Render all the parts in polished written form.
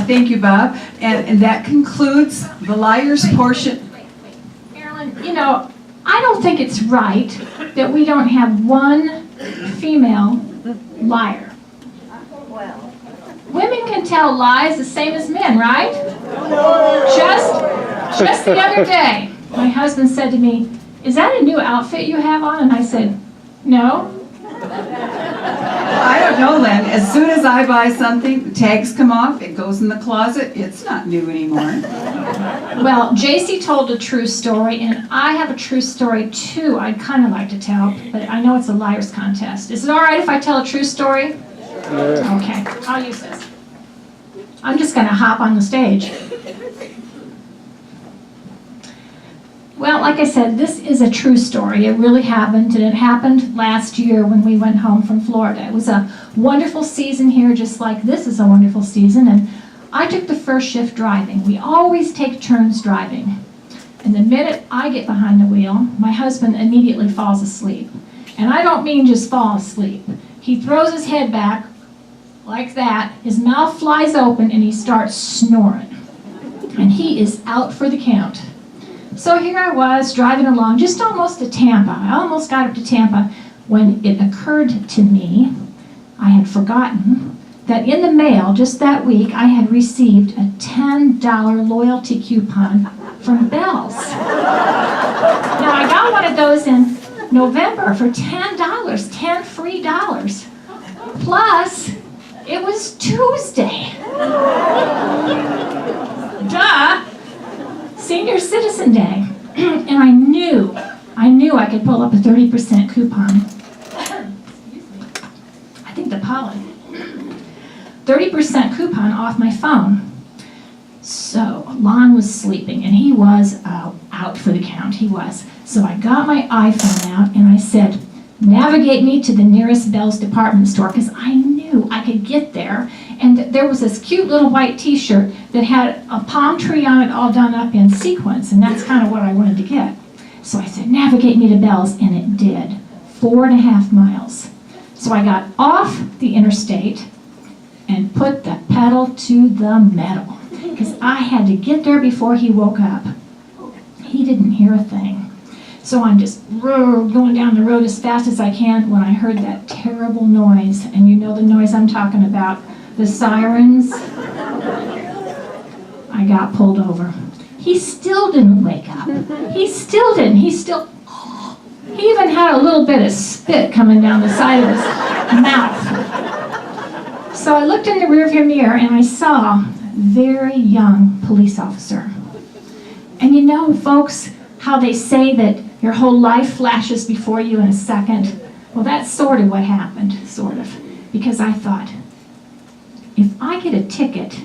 Thank you, Bob. And that concludes the liars portion. Marilyn, you know, I don't think it's right that we don't have one female liar. Women can tell lies the same as men, right? Just the other day, my husband said to me, "Is that a new outfit you have on?" And I said, "No." I don't know, Lynn. As soon as I buy something, the tags come off, it goes in the closet, it's not new anymore. Well, JC told a true story, and I have a true story too I'd kind of like to tell, but I know it's a liar's contest. Is it all right if I tell a true story? Yeah. Okay, I'll use this. I'm just going to hop on the stage. Well, like I said, this is a true story. It really happened, and it happened last year when we went home from Florida. It was a wonderful season here, just like this is a wonderful season, and I took the first shift driving. We always take turns driving. And the minute I get behind the wheel, my husband immediately falls asleep. And I don't mean just fall asleep. He throws his head back like that, his mouth flies open, and he starts snoring. And he is out for the count. So here I was driving along, just almost to Tampa. I almost got up to Tampa when it occurred to me, I had forgotten, that in the mail just that week I had received a $10 loyalty coupon from Bell's. Now I got one of those in November for $10, 10 free dollars. Plus, it was Tuesday. Duh! Senior Citizen Day. And I knew I could pull up a 30% coupon. I think the pollen. 30% coupon off my phone. So Lon was sleeping, and he was out for the count. He was. So I got my iPhone out, and I said, "Navigate me to the nearest Bell's department store," because I knew I could get there. And there was this cute little white t-shirt that had a palm tree on it all done up in sequins, and that's kind of what I wanted to get. So I said, "Navigate me to Bell's," and it did. 4.5 miles. So I got off the interstate and put the pedal to the metal, because I had to get there before he woke up. He didn't hear a thing. So I'm just going down the road as fast as I can when I heard that terrible noise, and you know the noise I'm talking about. The sirens. I got pulled over. He still didn't wake up. He still didn't. He even had a little bit of spit coming down the side of his mouth. So I looked in the rearview mirror and I saw a very young police officer. And you know, folks, how they say that your whole life flashes before you in a second? Well, that's sort of what happened, sort of. Because I thought, if I get a ticket,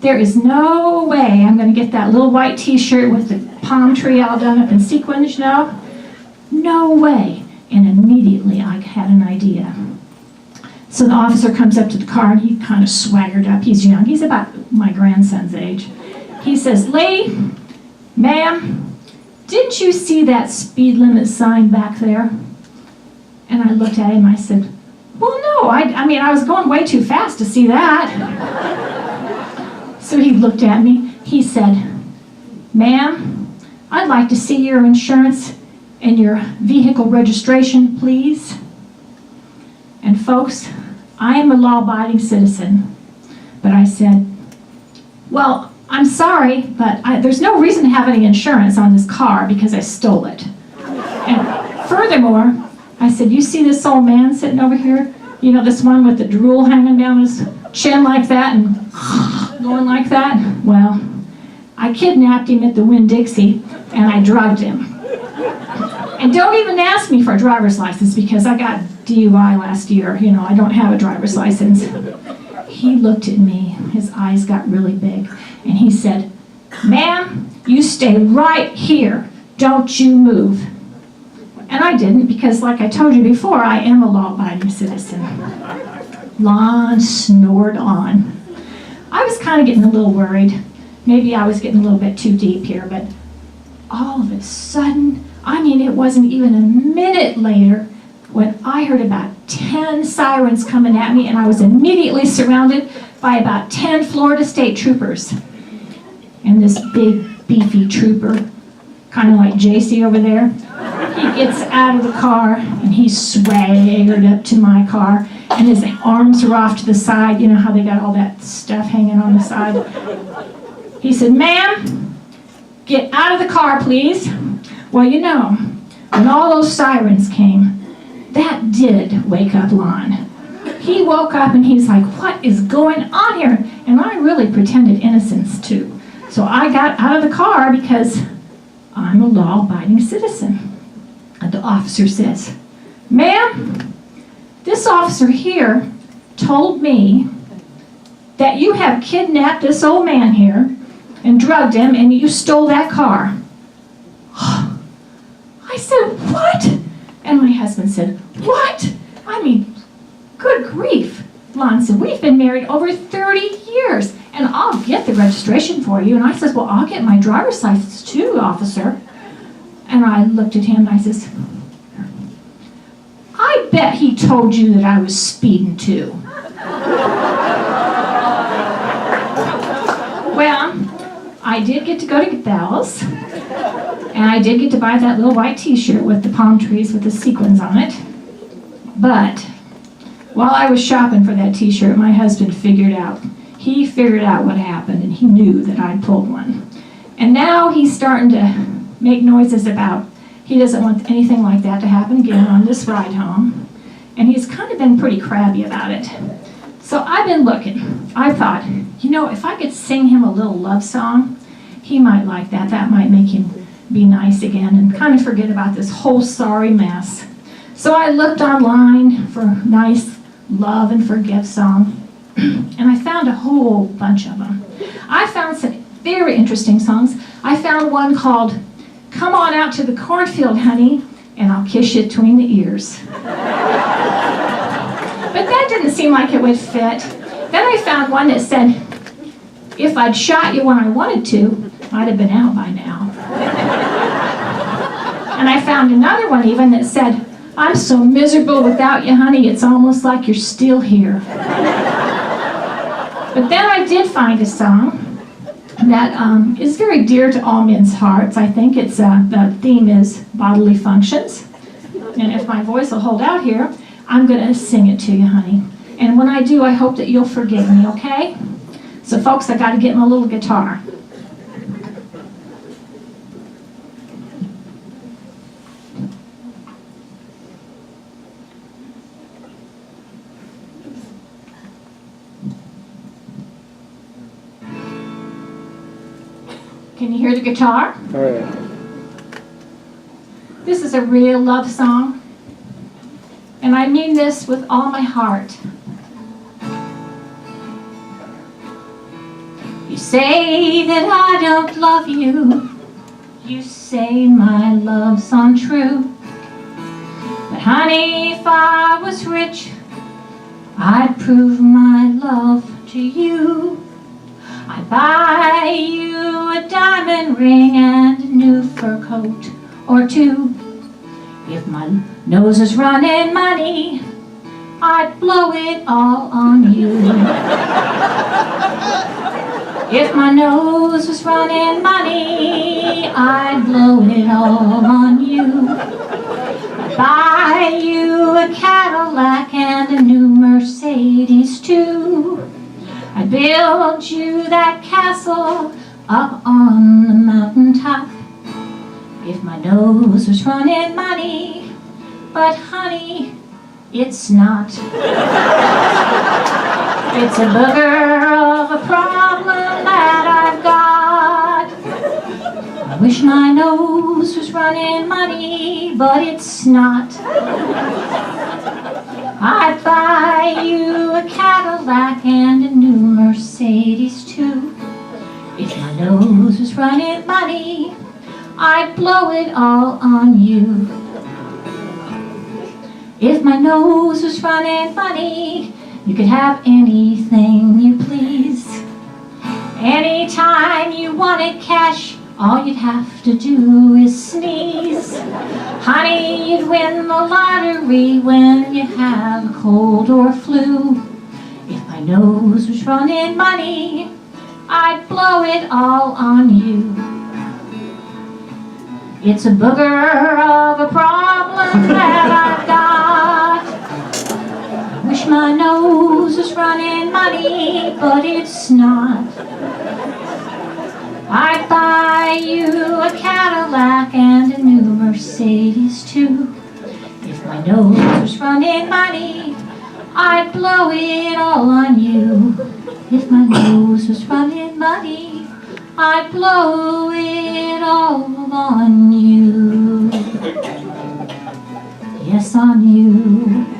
there is no way I'm going to get that little white t-shirt with the palm tree all done up in sequins, no? No way. And immediately I had an idea. So the officer comes up to the car and he kind of swaggered up. He's young. He's about my grandson's age. He says, "Lee, ma'am, didn't you see that speed limit sign back there?" And I looked at him and I said, "Well, no, I mean, I was going way too fast to see that." So he looked at me. He said, "Ma'am, I'd like to see your insurance and your vehicle registration, please." And folks, I am a law-abiding citizen. But I said, "Well, I'm sorry, but there's no reason to have any insurance on this car because I stole it. And furthermore," I said, "you see this old man sitting over here? You know, this one with the drool hanging down his chin like that and going like that? Well, I kidnapped him at the Winn-Dixie and I drugged him. And don't even ask me for a driver's license because I got DUI last year. You know, I don't have a driver's license." He looked at me, his eyes got really big, and he said, "Ma'am, you stay right here. Don't you move." And I didn't, because like I told you before, I am a law-abiding citizen. Lon snored on. I was kind of getting a little worried. Maybe I was getting a little bit too deep here, but all of a sudden, I mean, it wasn't even a minute later when I heard about 10 sirens coming at me, and I was immediately surrounded by about 10 Florida State troopers. And this big, beefy trooper, kind of like JC over there, he gets out of the car and he swaggered up to my car, and his arms are off to the side. You know how they got all that stuff hanging on the side? He said, "Ma'am, get out of the car, please." Well, you know, when all those sirens came, that did wake up Lon. He woke up and he's like, "What is going on here?" And I really pretended innocence too. So I got out of the car because I'm a law-abiding citizen. And the officer says, "Ma'am, this officer here told me that you have kidnapped this old man here and drugged him, and you stole that car." I said, "What?" And my husband said, "What? I mean, good grief." Lon said, "We've been married over 30 years, and I'll get the registration for you." And I said, "Well, I'll get my driver's license too, officer." And I looked at him and I says, "I bet he told you that I was speeding too." Well, I did get to go to Bell's, and I did get to buy that little white t-shirt with the palm trees with the sequins on it. But while I was shopping for that t-shirt, my husband figured out what happened, and he knew that I'd pulled one. And now he's starting to make noises about he doesn't want anything like that to happen again on this ride home. And he's kind of been pretty crabby about it. So I've been looking. I thought, you know, if I could sing him a little love song, he might like that. That might make him be nice again and kind of forget about this whole sorry mess. So I looked online for a nice love and forgive song, and I found a whole bunch of them. I found some very interesting songs. I found one called "Come On Out to the Cornfield, Honey, and I'll Kiss You Between the Ears." But that didn't seem like it would fit. Then I found one that said, "If I'd shot you when I wanted to, I'd have been out by now." And I found another one even that said, "I'm so miserable without you, honey, it's almost like you're still here." But then I did find a song that is very dear to all men's hearts. I think it's the theme is bodily functions. And if my voice will hold out here, I'm going to sing it to you, honey. And when I do, I hope that you'll forgive me, okay? So folks, I got to get my little guitar. Can you hear the guitar? All right. This is a real love song, and I mean this with all my heart. You say that I don't love you. You say my love's untrue. But honey, if I was rich, I'd prove my love to you. I'd buy you a diamond ring and a new fur coat or two. If my nose is running money, I'd blow it all on you. If my nose was running money, I'd blow it all on you. I'd buy you a Cadillac and a new Mercedes too. I'd build you that castle up on the mountaintop. If my nose was running money, but honey, it's not. It's a booger of a problem that I've got. I wish my nose was running money, but it's not. I'd buy you a Cadillac and a new Mercedes too. If my nose was running money, I'd blow it all on you. If my nose was running money, you could have anything you please. Anytime you wanted cash, All you'd have to do is sneeze. Honey, you'd win the lottery when you have a cold or flu. If my nose was running money, I'd blow it all on you. It's a booger of a problem that I've got. Wish my nose was running money, but it's not. I'd buy you a Cadillac and a new Mercedes too. If my nose was running money, I'd blow it all on you. If my nose was running money, I'd blow it all on you. Yes, on you.